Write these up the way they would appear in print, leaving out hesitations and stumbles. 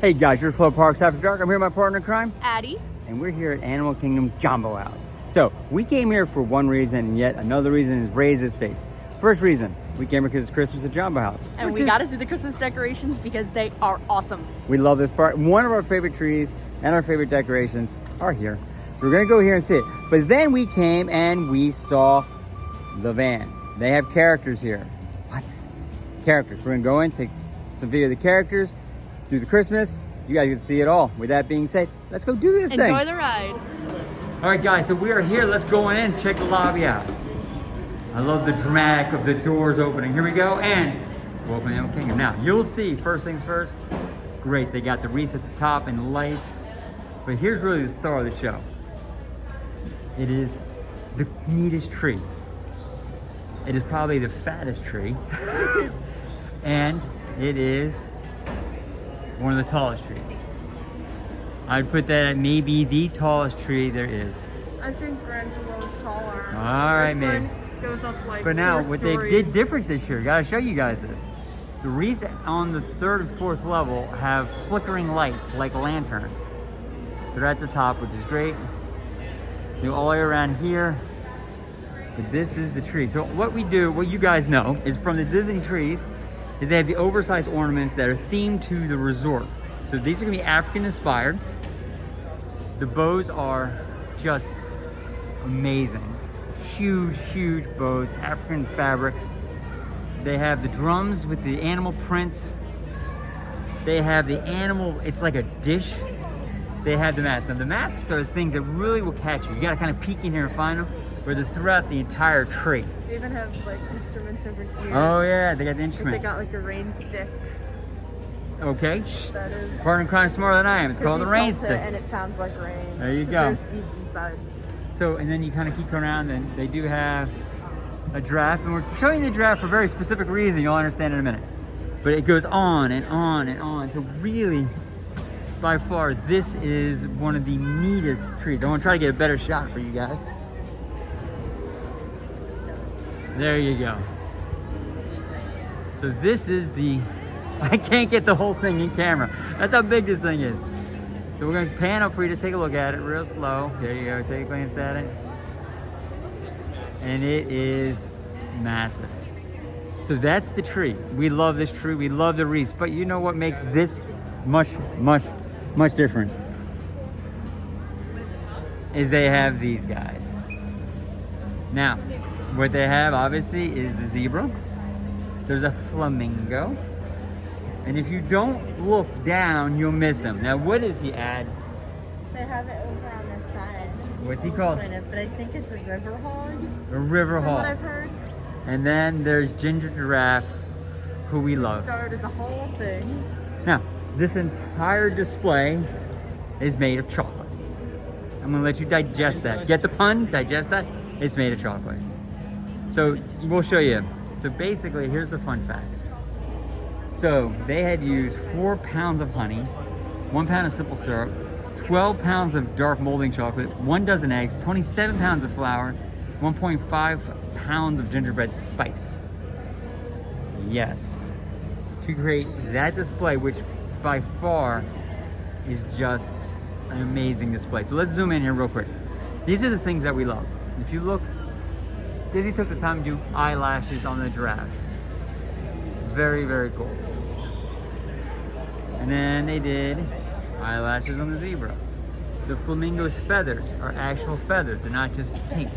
Hey guys, you're Flow Parks After Dark. I'm here with my partner in crime, Addie. and we're here at Animal Kingdom Jumbo House. So we came here for one reason, and yet another reason is raise his face. First reason, we came here because it's Christmas at Jumbo House. And we got to see the Christmas decorations because they are awesome. We love this part. One of our favorite trees and our favorite decorations are here. So we're gonna go here and see it. But then we came and we saw the van. They have characters here. What? Characters. We're gonna go in, take some video of the characters, do the Christmas. You guys can see it all. With that being said, let's go do this thing. Enjoy the ride. All right, guys, so we are here. Let's go in and check the lobby out. I love the dramatic of the doors opening. Here we go, and welcome to Animal Kingdom. Now, you'll see, first things first, great, they got the wreath at the top and the lights. But here's really the star of the show. It is the neatest tree. It is probably the fattest tree. And it is one of the tallest trees. I'd put that at maybe the tallest tree there is. I think Grangelo's taller. All right, maybe. Goes up like But now, 4 what stories. they did different this year, gotta show you guys this. The wreaths on the 3rd and 4th level have flickering lights like lanterns. They're at the top, which is great. They're all the way around here. But this is the tree. So what we do, what you guys know, is from the Disney trees, is they have the oversized ornaments that are themed to the resort. So these are gonna be African inspired. The bows are just amazing. Huge, huge bows, African fabrics. They have the drums with the animal prints. They have the animal, it's like a dish. They have the masks. Now the masks are the things that really will catch you. You gotta kind of peek in here and find them, where they're throughout the entire tree. They even have like instruments over here. Oh yeah, they got the They instruments. got like a rain stick. Okay. That is. Partner in crime smarter than I am. It's called the rain stick. And it sounds like rain. There you 'cause go. There's beads inside. So, and then you kind of keep going around, and they do have a giraffe, and we're showing the giraffe for a very specific reason. You'll understand in a minute. But it goes on and on and on. So really, by far, this is one of the neatest trees. I want to try to get a better shot for you guys. There you go. So this is the, I can't get the whole thing in camera. That's how big this thing is. So we're gonna pan up for you, just take a look at it real slow. There you go, take a glance at it. And it is massive. So that's the tree. We love this tree, we love the wreaths, but you know what makes this much, much, much different? Is they have these guys. Now, what they have obviously is the zebra. There's a flamingo. And if you don't look down, you'll miss him. Now, what is he at? They have it over on this side. What's he called? But I think it's a river hog. A river From what hog. I've heard. And then there's Ginger Giraffe, who we love. Started the whole thing. Now, this entire display is made of chocolate. I'm gonna let you digest that. Get the pun? Digest that? It's made of chocolate. So we'll show you. So basically, here's the fun facts. So they had used 4 pounds of honey, 1 pound of simple syrup, 12 pounds of dark molding chocolate, 1 dozen eggs, 27 pounds of flour, 1.5 pounds of gingerbread spice. Yes. To create that display, which by far is just an amazing display. So let's zoom in here real quick. These are the things that we love. If you look, Disney took the time to do eyelashes on the giraffe. Very, very cool. And then they did eyelashes on the zebra. The flamingo's feathers are actual feathers. They're not just pink.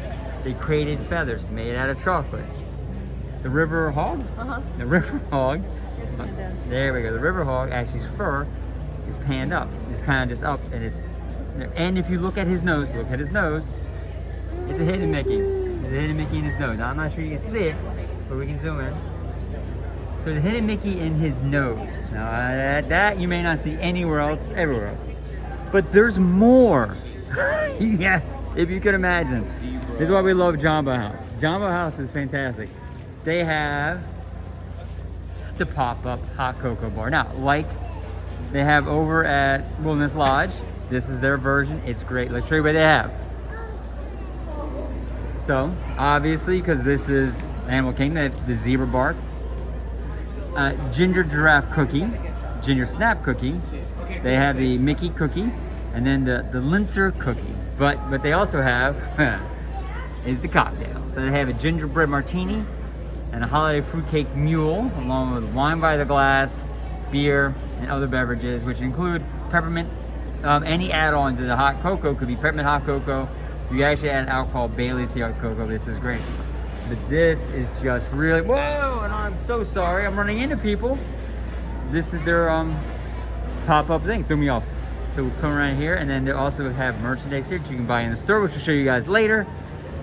They created feathers made out of chocolate. The river hog? The river hog. There we go. The river hog, actually's fur is panned up. It's kind of just up, and if you look at his nose, it's a hidden Mickey. There's a hidden Mickey in his nose. Now, I'm not sure you can see it, but we can zoom in. So there's a hidden Mickey in his nose. Now that you may not see anywhere else, everywhere else. But there's more. Yes, if you can imagine. This is why we love Jumbo House. Jumbo House is fantastic. They have the pop-up hot cocoa bar. Now, like they have over at Wilderness Lodge, this is their version. It's great. Let's show you what they have. So, obviously, because this is Animal Kingdom, they have the zebra bark, ginger giraffe cookie, ginger snap cookie, They have the Mickey cookie, and then the Linzer cookie. But what they also have is the cocktail. So they have a gingerbread martini and a holiday fruitcake mule, along with wine by the glass, beer, and other beverages, which include peppermint. Any add-on to the hot cocoa could be peppermint hot cocoa. You actually add alcohol, Bailey's the hot cocoa. This is great. But this is just really, whoa, and I'm so sorry. I'm running into people. This is their pop-up thing. Threw me off. So we'll come around here, and then they also have merchandise here that you can buy in the store, which we'll show you guys later.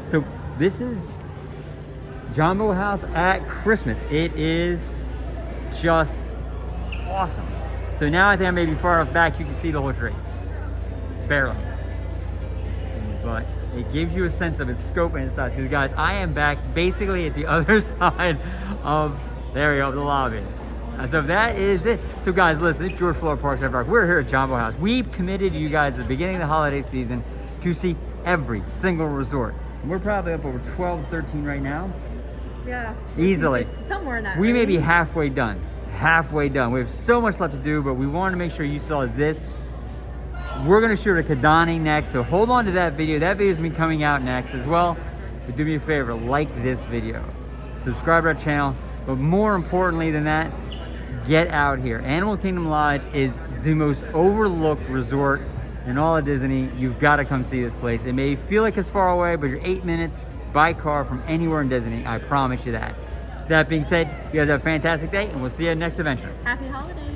So this is Jumbo House at Christmas. It is just awesome. So now I think I may be far enough back you can see the whole tree. Barely. But it gives you a sense of its scope and its size. Because guys, I am back basically at the other side of, there we go, the lobby. So that is it. So guys, listen, it's George Floyd Parks Park. We're here at Jumbo House. We've committed to you guys at the beginning of the holiday season to see every single resort. We're probably up over 12, 13 right now. Yeah. Easily. Somewhere in that We may be range. halfway done. Halfway done. We have so much left to do, but we wanted to make sure you saw this. We're going to shoot a Kidani next, so hold on to that video. That video is going to be coming out next as well. But do me a favor, like this video. Subscribe to our channel. But more importantly than that, get out here. Animal Kingdom Lodge is the most overlooked resort in all of Disney. You've got to come see this place. It may feel like it's far away, but you're 8 minutes by car from anywhere in Disney. I promise you that. That being said, you guys have a fantastic day, and we'll see you at the next adventure. Happy holidays.